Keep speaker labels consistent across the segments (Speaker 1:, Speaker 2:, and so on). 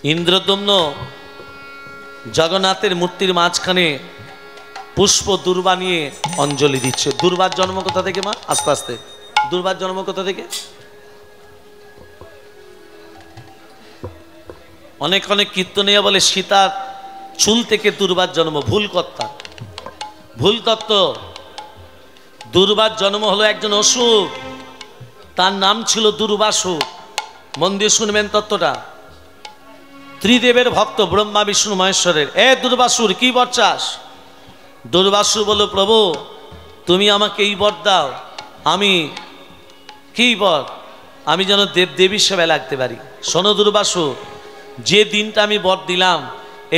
Speaker 1: ইন্দ্রদম্ন জগন্নাথের মূর্তির মাঝখানে পুষ্প দুর্বা নিয়ে অঞ্জলি দিচ্ছে। দুর্বার জন্ম কোথা থেকে মা? আস্তে আস্তে। দুর্বার জন্ম কোথা থেকে? অনেক অনেক কীর্তনীয় বলে সীতার চুল থেকে দুর্বার জন্ম। ভুল কথা, ভুল তত্ত্ব। দুর্বার জন্ম হলো একজন অসুর, তার নাম ছিল দুর্বাসুর। মন দিয়ে শুনবেন তত্ত্বটা। ত্রিদেবের ভক্ত, ব্রহ্মা বিষ্ণু মহেশ্বরের। এ দুর্বাসুর, কি বর চাস? দুর্বাসুর বলল, প্রভু তুমি আমাকে এই বর দাও। আমি কি বর? আমি যেন দেব দেবীর সেবায় লাগতে পারি। শোনো দুর্বাসুর, যে দিনটা আমি বর দিলাম,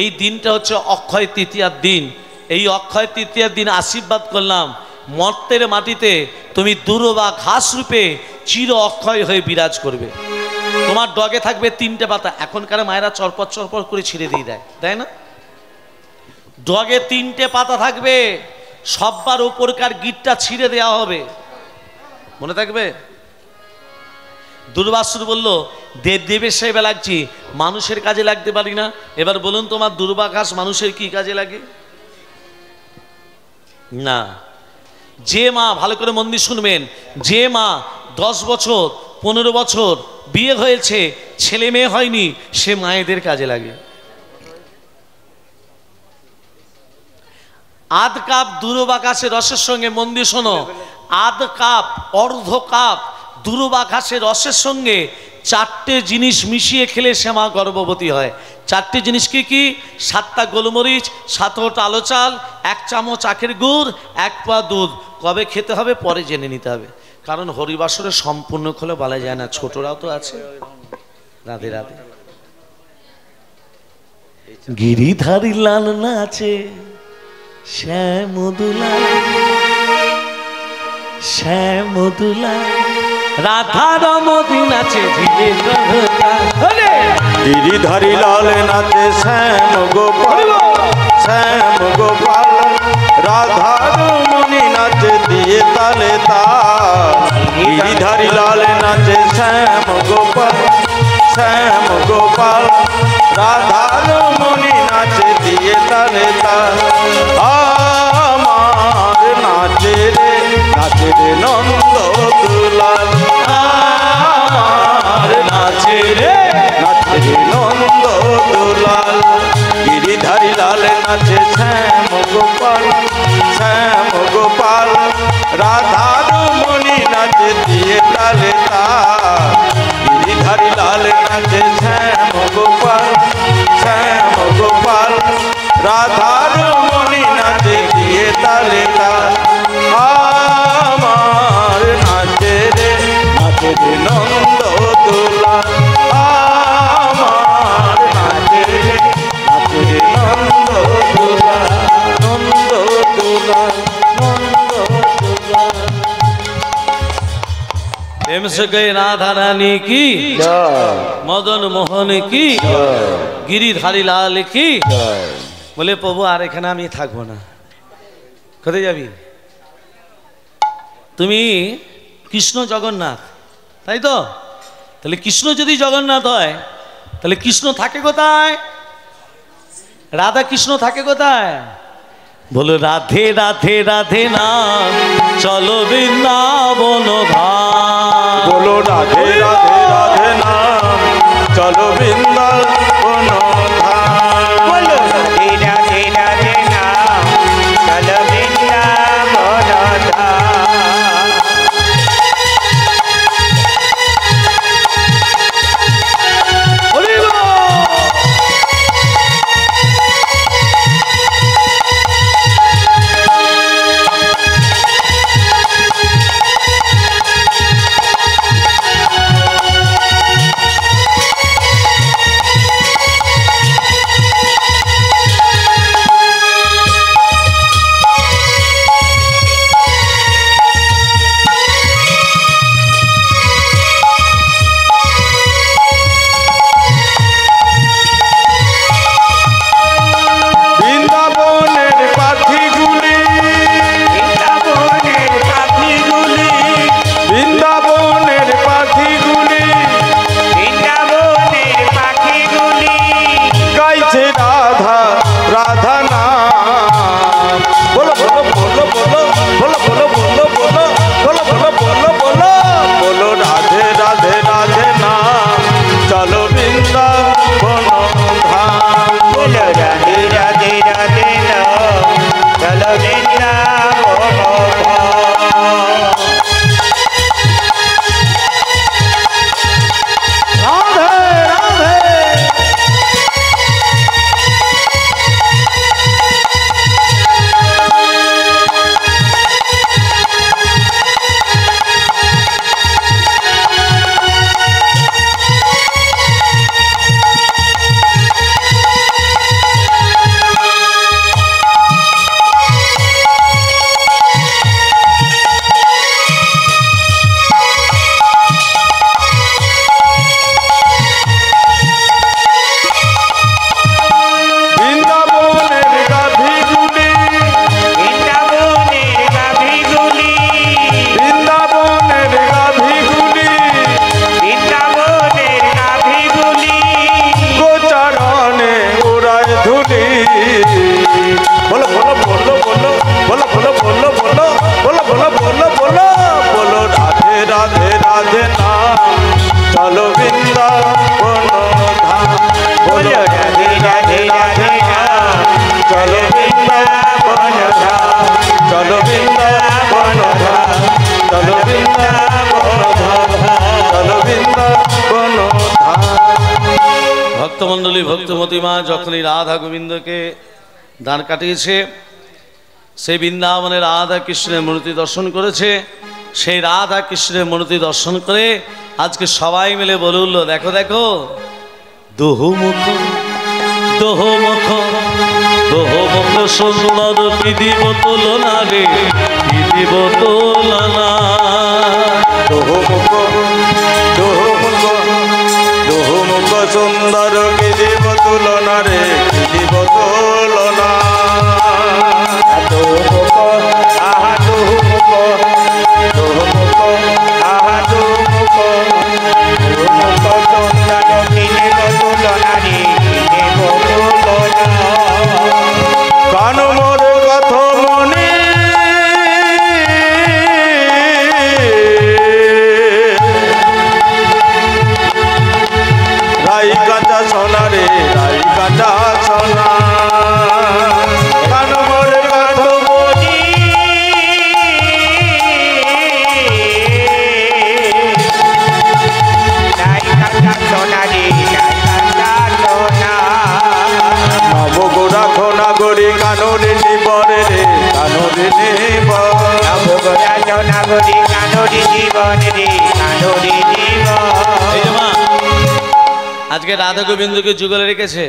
Speaker 1: এই দিনটা হচ্ছে অক্ষয় তৃতীয়ার দিন। এই অক্ষয় তৃতীয়ার দিন আশীর্বাদ করলাম, মর্তের মাটিতে তুমি দুর্বা ঘাস রূপে চির অক্ষয় হয়ে বিরাজ করবে। তোমার ডগে থাকবে 3টে পাতা। এখনকার মায়েরা চরপর চরপর করে ছিঁড়ে দিয়ে দেয়, তাই না? ডগে 3টে পাতা থাকবে, সববার উপরকার গিটটা ছিঁড়ে দেওয়া হবে, মনে থাকবে? দুর্বাসুর বলল, দেবের সেবা লাগছি, মানুষের কাজে লাগতে পারি না। এবার বলুন, তোমার দুর্বা ঘাস মানুষের কি কাজে লাগে? না। যে মা, ভালো করে মন দিয়ে শুনবেন, যে মা 10 বছর 15 বছর বিয়ে হয়েছে, ছেলে মেয়ে হয়নি, সে মায়েদের কাজে লাগে। আধ কাপ দুর্বা ঘাসের রসের সঙ্গে, মন দিয়ে শোনো, আধ কাপ অর্ধ কাপ দুর্বা ঘাসের রসের সঙ্গে 4টে জিনিস মিশিয়ে খেলে সে মা গর্ভবতী হয়। 4টে জিনিস কি কি? 7টা গোলমরিচ, 7 আলো চাল, 1 চামচ আখের গুড়, 1 পা দুধ। কবে খেতে হবে পরে জেনে নিতে হবে, কারণ হরিবাসরে সম্পূর্ণ খোলে বলা যায় না, ছোটরাও তো আছে। রাধে রাধে। গিরিধারী লাল নাচে শ্যামদুলা, শ্যামদুলা, রাধা রমণী নাচে
Speaker 2: গিরিধারী লাল নাচে শ্যাম গোপাল, শ্যাম গোপাল, রাধা রমণী নাচে দিয়ে তালে তাল। গিরিধারী লাল নাচে শ্যাম গোপাল, শ্যাম গোপাল, রাধা রমণী নাচে দিয়ে তালে তাল। আমার নাচে রে, নাচে রে নন্দ দুলাল, আমার নাচে রে, নাচে রে নন্দ দুলাল। গিরিধারী লাল নাচে শ্যাম গোপাল, শ্যাম গোপাল, রাধা রমণী নাচে দিয়ে তালে তাল। গিরিধারী লাল নাচে শ্যাম গোপাল, শ্যাম গোপাল, রাধা রমণী নাচে দিয়ে তালে তাল। আমার নাচে রে, নাচে রে নন্দ দুলাল, আমার নাচে রে, নাচে রে নন্দ দুলাল, নন্দ দুলাল, নন্দ দুলাল।
Speaker 1: प्रेम से गए राधा रानी की, मदन मोहन की, गिरिधारी लाल की। বলে প্রভু আর এখানে আমি থাকবো না। কোথায় যাবি? তুমি কৃষ্ণ জগন্নাথ, তাই তো? তাহলে কৃষ্ণ যদি জগন্নাথ হয়, তাহলে কৃষ্ণ থাকে কোথায়? রাধা কৃষ্ণ থাকে কোথায়? বলো রাধে রাধে রাধে নাম, চলো বৃন্দাবন ধাম।
Speaker 2: বলো রাধে রাধে রাধে নাম, চলো বৃন্দাবন ধাম।
Speaker 3: বলো রাধে রাধে রাধে নাম, চলো বৃন্দাবন ধাম।
Speaker 1: হরি বল।
Speaker 2: বনধাম
Speaker 3: বলো রাধে রাধে রাধে নাম চলো বৃন্দাবন ধাম।
Speaker 2: রাধে রাধে বৃন্দাবনের গাভীগুলি
Speaker 3: বৃন্দাবনের গাভীগুলি
Speaker 2: বৃন্দাবনের গাভীগুলি
Speaker 3: বৃন্দাবনের গাভীগুলি
Speaker 2: গোচরণে উড়ায় ধুলি বলো বলো বলো বলো বলো বলো বলো বলো বলো বলো বলো বলো বলো রাধে রাধে রাধে নাম চলো বৃন্দাবন ধাম
Speaker 3: বলো রাধে রাধে রাধে নাম
Speaker 2: চলো বৃন্দাবন ধাম চলো বৃন্দাবন ধাম চলো বৃন্দাবন ধাম চলো বৃন্দাবন ধাম।
Speaker 1: ভক্তমণ্ডলী ভক্তমতী মা যখনই রাধা গোবিন্দকে দান কাটিয়েছে, সেই বৃন্দাবনের রাধা কৃষ্ণের মূর্তি দর্শন করেছে। সেই রাধা কৃষ্ণের মূর্তি দর্শন করে আজকে সবাই মিলে বলে উঠল, দেখো দেখো দোহমুখ দোহমুখ দোহমুখ সুন্দর কি দিব তুলনা রে, কি দিব তুলনা।
Speaker 2: দোহমুখ দোহমুখ দোহমুখ সুন্দর কি দিব তুলনা রে, কি দিব তুলনা।
Speaker 3: দোমুখ আহা দোমুখ দোমুখ আহা দোমুখ দোমুখ চন্দন কিনে তুলনা রে দেব তুলনা।
Speaker 2: কান মোর কথ মনে রাই কাঁচা সোনা রে, রাই কাঁচা সোনা। কান মোর কথ মনে
Speaker 3: নাই কাঁচা সোনা রে নাই কাঁচা সোনা।
Speaker 2: নবগোড়া খোনা গড়ি কানরে নিবরে রে, কানরে নিবর।
Speaker 3: নবগোড়া সোনা গরি কানরি জীবন রে কানরি জীবন।
Speaker 1: এই যে মা আজকে রাধা গোবিন্দকে যুগলে রেখেছে,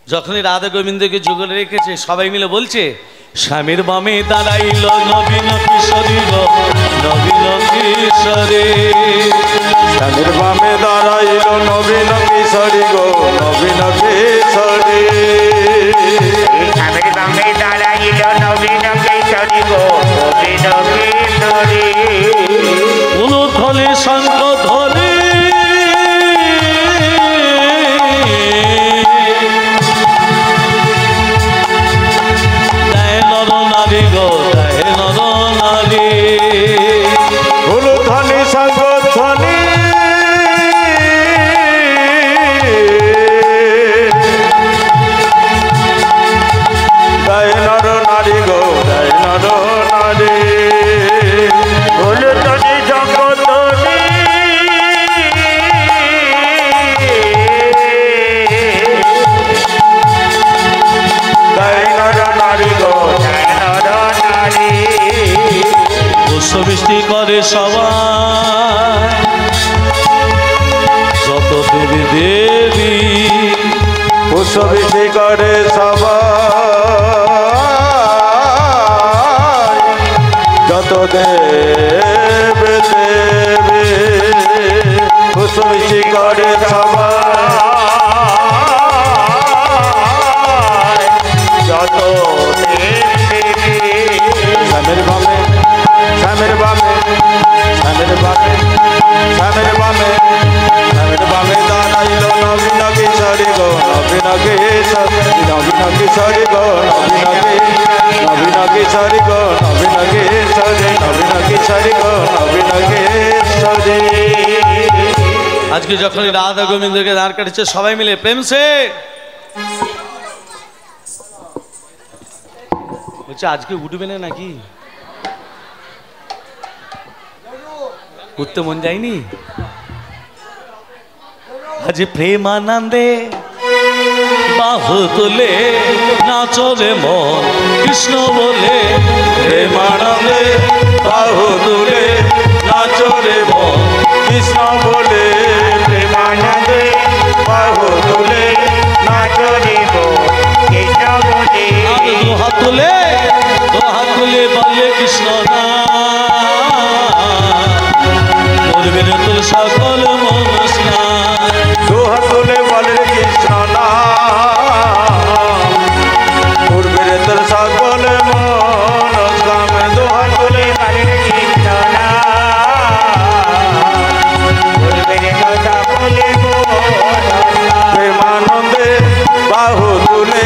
Speaker 1: যখনই রাধা গোবিন্দকে যুগলে রেখেছে সবাই মিলে বলছে, স্বামীর বামে দাঁড়াইল নবীন কিশোরী গো, নবীন কিশোরী।
Speaker 2: স্বামীর বামে দাঁড়াইল নবীন কিশোরী গো, নবীন কিশোরী।
Speaker 3: স্বামীর বামে দাঁড়াইল নবীন কিশোরী গো নবীন কিশোরী।
Speaker 1: উলুথলে শঙ্খ ধরে দেয় নর নারী গো, দেয় নর নারী।
Speaker 2: হুলুধ্বনি শঙ্খধ্বনি গায় নর নারী গো, গায় নর নারী।
Speaker 3: হুলুধ্বনি শঙ্খধ্বনি
Speaker 2: গায় নর নারী গো,
Speaker 3: জয় নর নারী।
Speaker 1: পুষ্প বৃষ্টি করে সবাই যত দেবী দেবী,
Speaker 2: পুষ্পবৃষ্টি করে সবাই যত দেব দেবী। পুষ্পবৃষ্টি করে সবাই
Speaker 3: যত দেবী
Speaker 2: স্বামীর বামে স্বামীর বামে স্বামীর বামে স্বামীর বামে স্বামীর বামে দাঁড়াইল নবীন কিশোরী গো, নবীন কিশোরী। নবীন কিশোরী গো, নবীন কিশোরী গো, নবীন কিশোরী। নবীন কিশোরী গো, নবীন কিশোরী।
Speaker 1: আজকে যখনই রাধা গোবিন্দকে দাঁড় কাটছে সবাই মিলে প্রেম সে বলছে আজকে উঠবে না নাকি? উঠতে মন যায়নি? আজ প্রেমানন্দে বাহু তুলে নাচরে মন কৃষ্ণ বলে,
Speaker 2: প্রেমানন্দে বাহু তুলে নাচরে মন কৃষ্ণ বলে,
Speaker 3: প্রেমানন্দে বাহু তুলে নাচরে মন কৃষ্ণ বলে,
Speaker 1: আর দুহাত তুলে বলে কৃষ্ণ না করবে না তোর সকল মনস্কার।
Speaker 2: দুহাত তুলে বলে কৃষ্ণ না করবে রে তোর সকল মনস্কাম। দুহাত তুলে
Speaker 3: বলে কৃষ্ণ না করবে রে তোর সকল মনস্কার।
Speaker 2: প্রেমানন্দে বাহু তুলে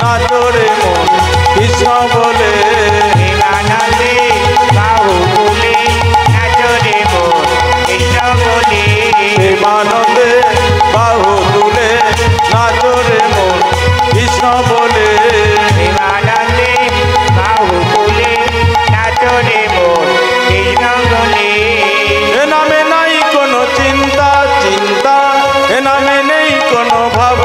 Speaker 2: নাচরে মন কৃষ্ণ বলে,
Speaker 3: প্রেমানন্দে বাহু তুলে নাচরে মন কৃষ্ণ বলে,
Speaker 2: প্রেমানন্দে বাহু তুলে নাচরে মন কৃষ্ণ বলে,
Speaker 3: প্রেমানন্দে বাহু তুলে নাচরে মন কৃষ্ণ বলে।
Speaker 2: এ নামে নাই কোনো চিন্তা, চিন্তা এ নামে নেই কোনো ভাব